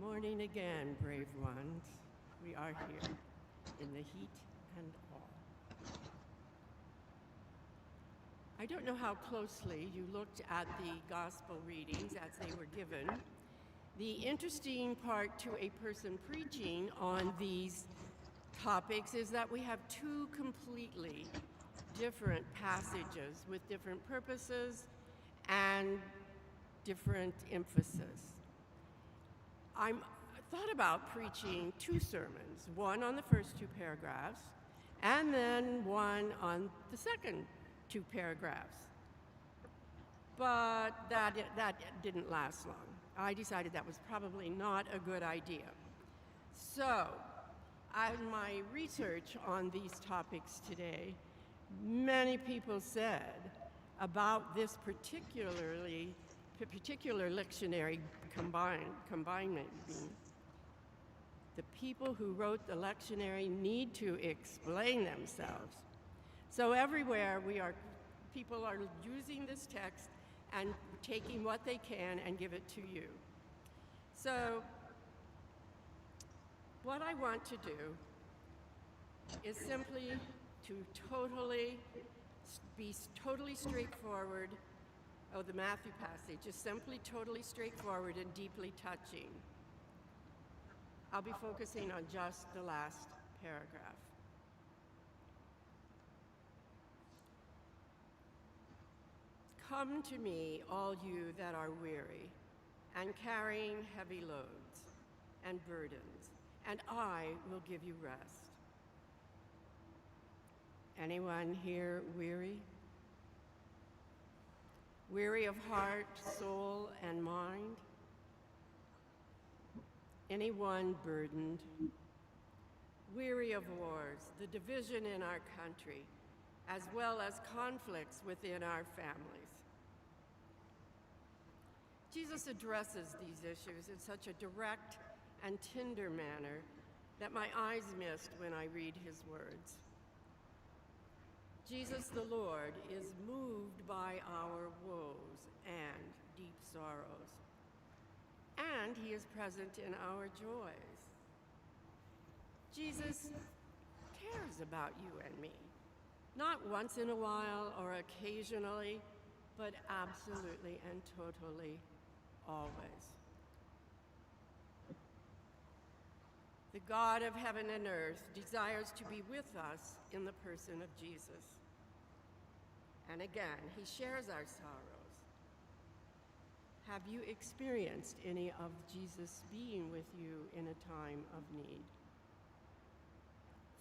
Morning again, brave ones. We are here in the heat and all. I don't know how closely you looked at the gospel readings as they were given. The interesting part to a person preaching on these topics is that we have two completely different passages with different purposes and different emphasis. I thought about preaching two sermons, one on the first two paragraphs, and then one on the second two paragraphs. But that didn't last long. I decided that was probably not a good idea. So, in my research on these topics today, many people said about this particular lectionary combination. The people who wrote the lectionary need to explain themselves. So everywhere people are using this text and taking what they can and give it to you. So what I want to do is simply to be totally straightforward. Oh, the Matthew passage is simply totally straightforward and deeply touching. I'll be focusing on just the last paragraph. Come to me, all you that are weary and carrying heavy loads and burdens, and I will give you rest. Anyone here weary? Weary of heart, soul, and mind? Anyone burdened? Weary of wars, the division in our country, as well as conflicts within our families. Jesus addresses these issues in such a direct and tender manner that my eyes mist when I read his words. Jesus the Lord is moved by our woes and deep sorrows, and he is present in our joys. Jesus cares about you and me, not once in a while or occasionally, but absolutely and totally always. The God of heaven and earth desires to be with us in the person of Jesus. And again, he shares our sorrows. Have you experienced any of Jesus being with you in a time of need?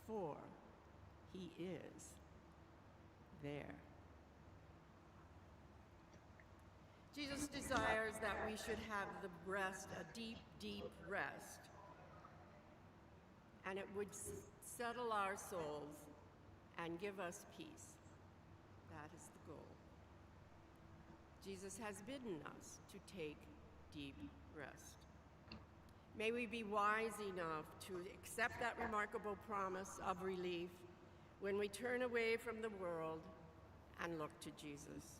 For he is there. Jesus desires that we should have the rest, a deep, deep rest, and it would settle our souls and give us peace. That is the goal. Jesus has bidden us to take deep rest. May we be wise enough to accept that remarkable promise of relief when we turn away from the world and look to Jesus.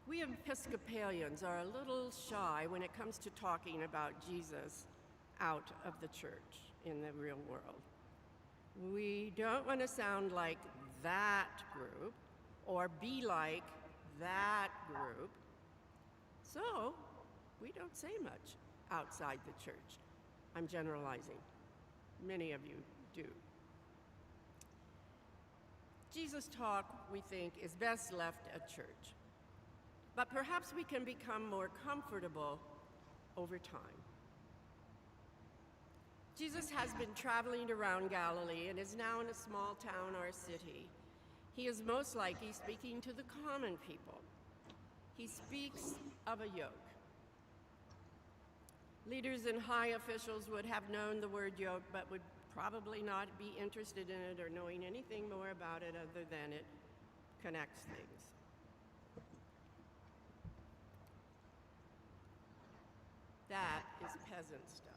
We Episcopalians are a little shy when it comes to talking about Jesus out of the church in the real world. We don't want to sound like that group or be like that group, so we don't say much outside the church. I'm generalizing. Many of you do. Jesus' talk, we think, is best left at church. But perhaps we can become more comfortable over time. Jesus has been traveling around Galilee and is now in a small town or city. He is most likely speaking to the common people. He speaks of a yoke. Leaders and high officials would have known the word yoke, but would probably not be interested in it or knowing anything more about it other than it connects things. That is peasant stuff.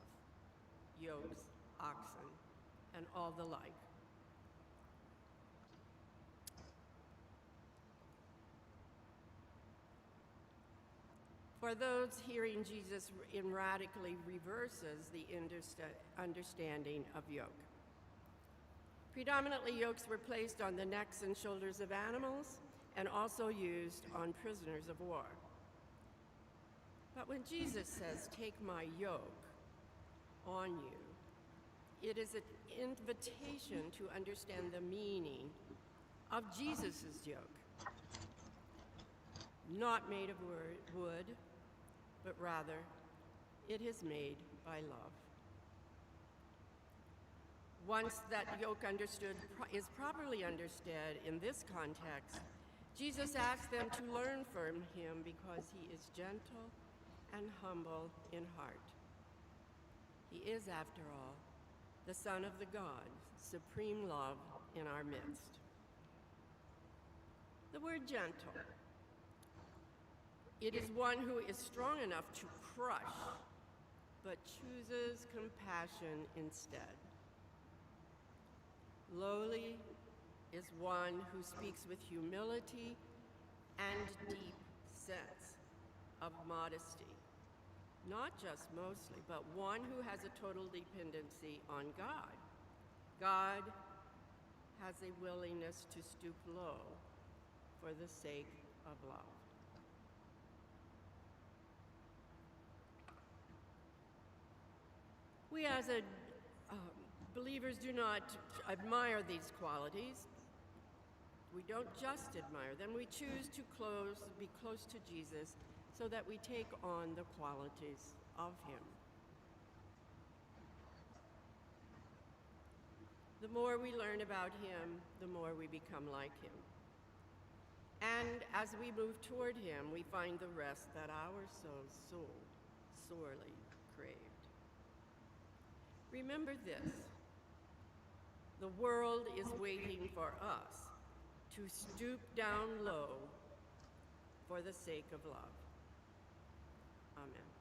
Yokes, oxen, and all the like. For those hearing Jesus in radically reverses the understanding of yoke. Predominantly, yokes were placed on the necks and shoulders of animals and also used on prisoners of war. But when Jesus says, "Take my yoke on you," it is an invitation to understand the meaning of Jesus' yoke. Not made of wood, but rather it is made by love. Once that yoke is properly understood in this context, Jesus asks them to learn from him because he is gentle and humble in heart. He is, after all, the Son of the God, supreme love in our midst. The word gentle. It is one who is strong enough to crush, but chooses compassion instead. Lowly is one who speaks with humility and deep sense of modesty. Not just mostly, but one who has a total dependency on God. God has a willingness to stoop low for the sake of love. We as believers do not admire these qualities. We don't just admire them. We choose to be close to Jesus so that we take on the qualities of him. The more we learn about him, the more we become like him. And as we move toward him, we find the rest that our souls so sorely craved. Remember this: the world is waiting for us to stoop down low for the sake of love. Amen.